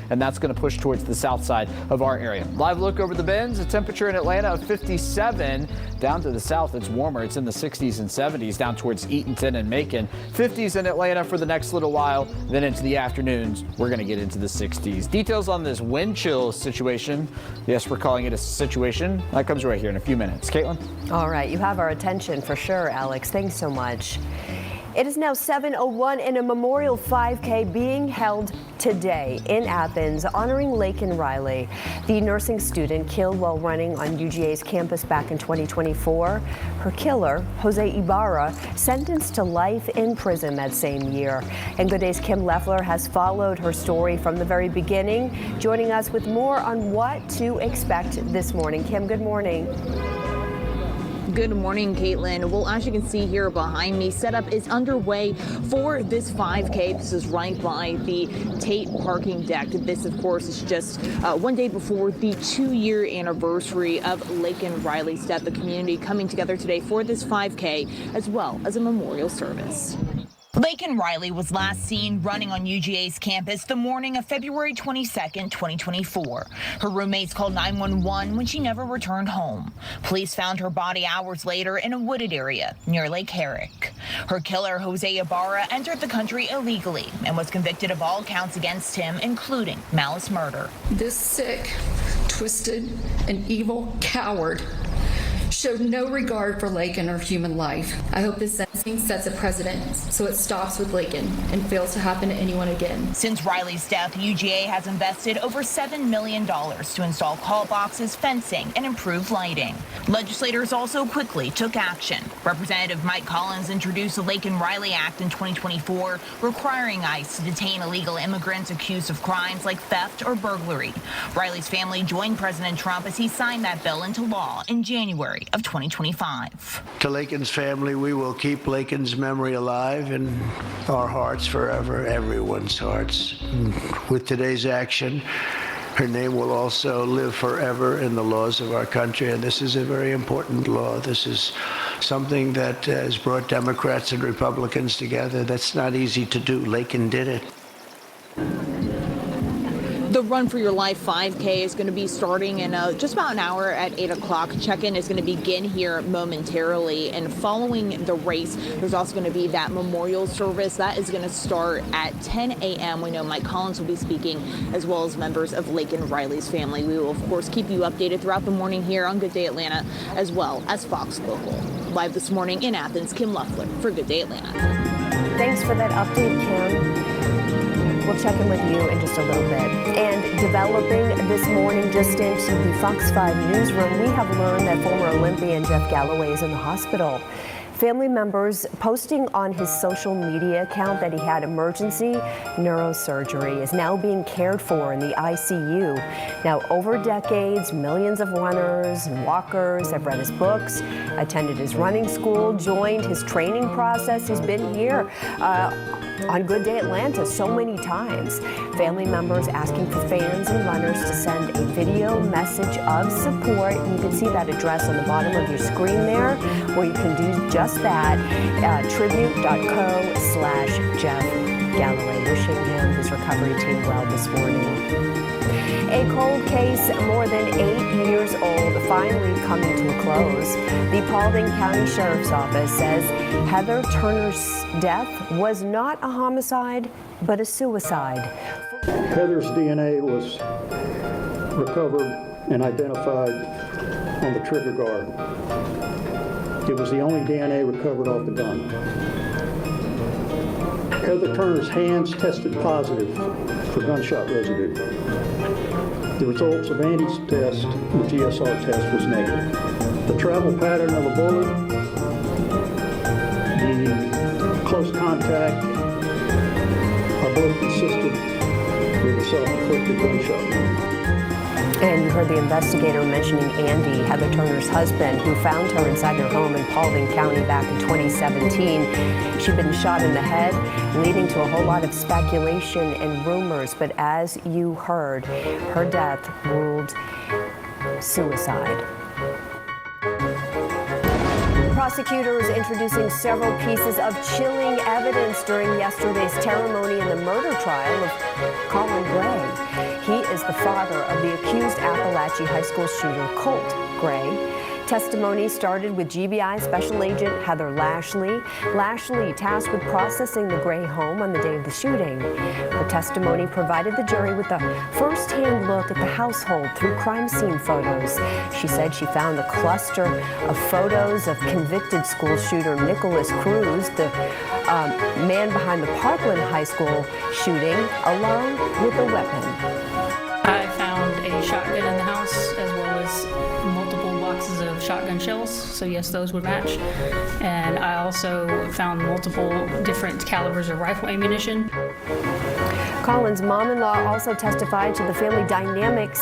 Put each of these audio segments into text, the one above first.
and that's going to push towards the south side of our area. Live look over the bins. A temperature in Atlanta of 57. Down to the south, it's warmer. It's in the 60s and 70s down towards Eatonton and Macon. 50s in Atlanta for the next little while. Then into the afternoons, we're going to get into the 60s. Details on this wind chill situation. Yes, we're calling it a situation. That comes right here in a few minutes. Caitlin? All right, you have our attention for sure, Alex. Thanks so much. It is now 7:01 and a memorial 5K being held today in Athens honoring Laken Riley, the nursing student killed while running on UGA's campus back in 2024. Her killer, Jose Ibarra, sentenced to life in prison that same year. And Good Day's Kim Leffler has followed her story from the very beginning, joining us with more on what to expect this morning. Kim, good morning. Good morning, Caitlin. Well, as you can see here behind me, setup is underway for this 5K. This is right by the Tate parking deck. This, of course, is just one day before the 2-year anniversary of Laken Riley's death. The community coming together today for this 5K, as well as a memorial service. Laken Riley was last seen running on UGA's campus the morning of February 22nd, 2024. Her roommates called 911 when she never returned home. Police found her body hours later in a wooded area near Lake Herrick. Her killer, Jose Ibarra, entered the country illegally and was convicted of all counts against him, including malice murder. This sick, twisted, and evil coward showed no regard for Laken or human life. I hope this sentencing sets a precedent so it stops with Laken and fails to happen to anyone again. Since Riley's death, UGA has invested over $7 million to install call boxes, fencing, and improve lighting. Legislators also quickly took action. Representative Mike Collins introduced the Laken Riley Act in 2024, requiring ICE to detain illegal immigrants accused of crimes like theft or burglary. Riley's family joined President Trump as he signed that bill into law in January of 2025. To Laken's family, we will keep Laken's memory alive in our hearts forever, everyone's hearts. With today's action, her name will also live forever in the laws of our country, and this is a very important law. This is something that has brought Democrats and Republicans together. That's not easy to do. Laken did it. The Run for Your Life 5K is going to be starting in just about an hour at 8 o'clock. Check-in is going to begin here momentarily. And following the race, there's also going to be that memorial service. That is going to start at 10 a.m. We know Mike Collins will be speaking, as well as members of Laken Riley's family. We will, of course, keep you updated throughout the morning here on Good Day Atlanta, as well as Fox Local. Live this morning in Athens, Kim Leffler for Good Day Atlanta. Thanks for that update, Kim. We'll check in with you in just a little bit. And developing this morning just into the Fox 5 newsroom, we have learned that former Olympian Jeff Galloway is in the hospital. Family members posting on his social media account that he had emergency neurosurgery, is now being cared for in the ICU. Now, over decades, millions of runners and walkers have read his books, attended his running school, joined his training process. He's been here on Good Day Atlanta so many times. Family members asking for fans and runners to send a video message of support. You can see that address on the bottom of your screen there, where you can do just that. Tribute.co/Jeff Galloway. Wishing him, his recovery team, well this morning. A cold case more than 8 years old finally coming to a close. The Paulding County Sheriff's Office says Heather Turner's death was not a homicide, but a suicide. Heather's DNA was recovered and identified on the trigger guard. It was the only DNA recovered off the gun. Heather Turner's hands tested positive for gunshot residue. The results of Andy's test, the GSR test, was negative. The travel pattern of the bullet, the close contact, are both consistent with a self-inflicted gunshot wound. And you heard the investigator mentioning Andy, Heather Turner's husband, who found her inside her home in Paulding County back in 2017. She'd been shot in the head, leading to a whole lot of speculation and rumors. But as you heard, her death ruled suicide. Prosecutors introducing several pieces of chilling evidence during yesterday's ceremony in the murder trial of Colin Gray. father of the accused Appalachia High School shooter, Colt Gray. Testimony started with GBI Special Agent Heather Lashley. Lashley tasked with processing the Gray home on the day of the shooting. Her testimony provided the jury with a first-hand look at the household through crime scene photos. She said she found a cluster of photos of convicted school shooter Nicholas Cruz, the man behind the Parkland High School shooting, along with a weapon. I found a shotgun in the house as well as multiple boxes of shotgun shells, so yes, those would match. And I also found multiple different calibers of rifle ammunition. Colin's mom-in-law also testified to the family dynamics,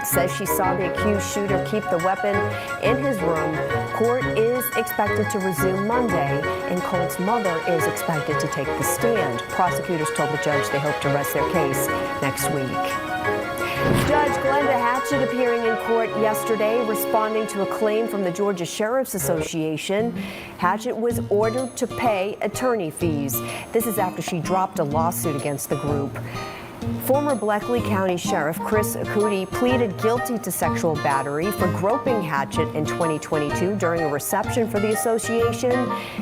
says she saw the accused shooter keep the weapon in his room. Court is expected to resume Monday, and Colt's mother is expected to take the stand. Prosecutors told the judge they hope to rest their case next week. Judge Glenda Hatchett appearing in court yesterday, responding to a claim from the Georgia Sheriff's Association. Hatchett was ordered to pay attorney fees. This is after she dropped a lawsuit against the group. Former Bleckley County Sheriff Chris Akuti pleaded guilty to sexual battery for groping Hatchett in 2022 during a reception for the association.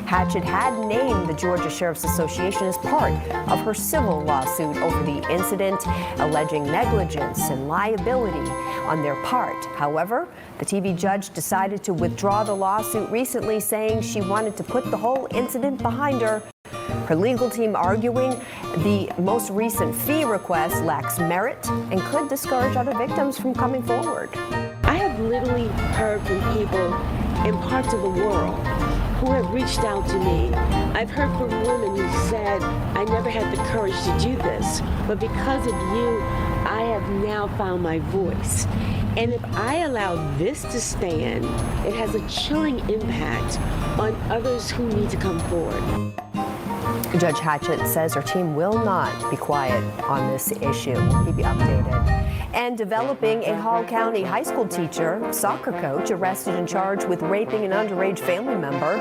Hatchett had named the Georgia Sheriff's Association as part of her civil lawsuit over the incident, alleging negligence and liability on their part. However, the TV judge decided to withdraw the lawsuit recently, saying she wanted to put the whole incident behind her. Her legal team arguing the most recent fee request lacks merit and could discourage other victims from coming forward. I have literally heard from people in parts of the world who have reached out to me. I've heard from women who said, I never had the courage to do this, but because of you, I have now found my voice. And if I allow this to stand, it has a chilling impact on others who need to come forward. Judge Hatchett says her team will not be quiet on this issue. We'll keep you updated. And developing a Hall County high school teacher, soccer coach, arrested and charged with raping an underage family member.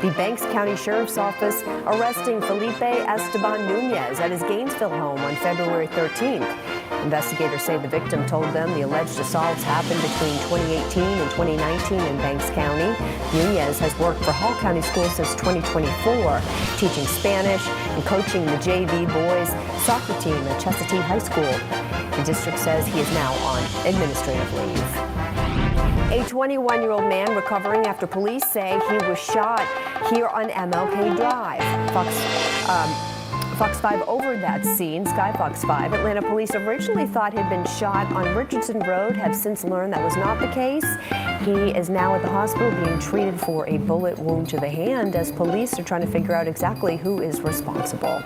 The Banks County Sheriff's Office arresting Felipe Esteban Nunez at his Gainesville home on February 13th. Investigators say the victim told them the alleged assaults happened between 2018 and 2019 in Banks County. Nunez has worked for Hall County Schools since 2024, teaching Spanish and coaching the JV boys soccer team at Chestatee High School. The district says he is now on administrative leave. A 21-year-old man recovering after police say he was shot here on MLK Drive. Fox 5 over that scene. Sky Fox 5. Atlanta police originally thought he'd been shot on Richardson Road, have since learned that was not the case. He is now at the hospital being treated for a bullet wound to the hand as police are trying to figure out exactly who is responsible.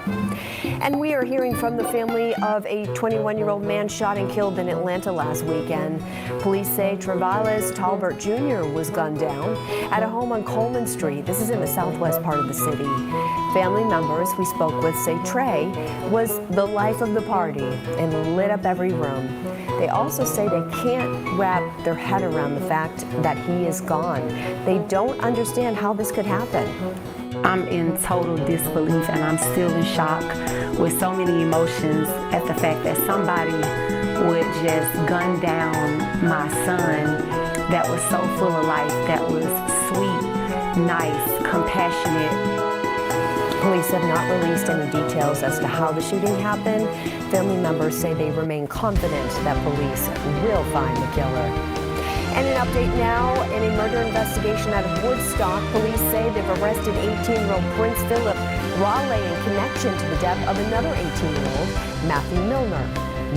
And we are hearing from the family of a 21-year-old man shot and killed in Atlanta last weekend. Police say Travales Talbert Jr. was gunned down at a home on Coleman Street. This is in the southwest part of the city. Family members we spoke with say Trey was the life of the party and lit up every room. They also say they can't wrap their head around the fact that he is gone. They don't understand how this could happen. I'm in total disbelief and I'm still in shock with so many emotions at the fact that somebody would just gun down my son that was so full of life, that was sweet, nice, compassionate. Police have not released any details as to how the shooting happened. Family members say they remain confident that police will find the killer. And an update now, in a murder investigation out of Woodstock, police say they've arrested 18-year-old Prince Philip Raleigh in connection to the death of another 18-year-old, Matthew Milner.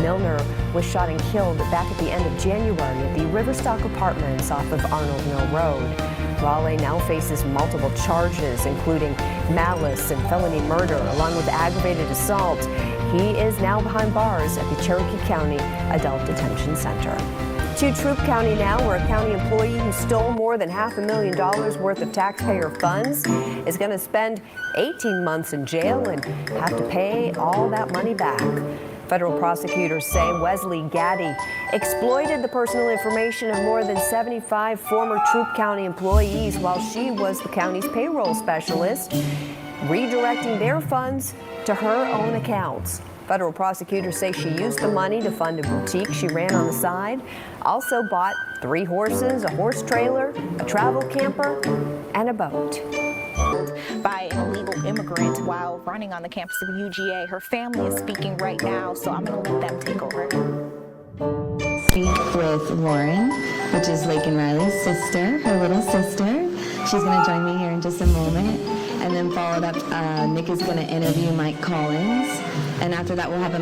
Milner was shot and killed back at the end of January at the Riverstock Apartments off of Arnold Mill Road. Raleigh now faces multiple charges, including malice and felony murder, along with aggravated assault. He is now behind bars at the Cherokee County Adult Detention Center. To Troup County now, where a county employee who stole more than $500,000 worth of taxpayer funds is going to spend 18 months in jail and have to pay all that money back. Federal prosecutors say Wesley Gaddy exploited the personal information of more than 75 former Troup County employees while she was the county's payroll specialist, redirecting their funds to her own accounts. Federal prosecutors say she used the money to fund a boutique she ran on the side, also bought 3 horses, a horse trailer, a travel camper, and a boat. By an illegal immigrant while running on the campus of UGA. Her family is speaking right now, so I'm going to let them take over. Speak with Lauren, which is Laken Riley's sister, her little sister. She's going to join me here in just a moment. And then followed up, Nick is going to interview Mike Collins. And after that, we'll have a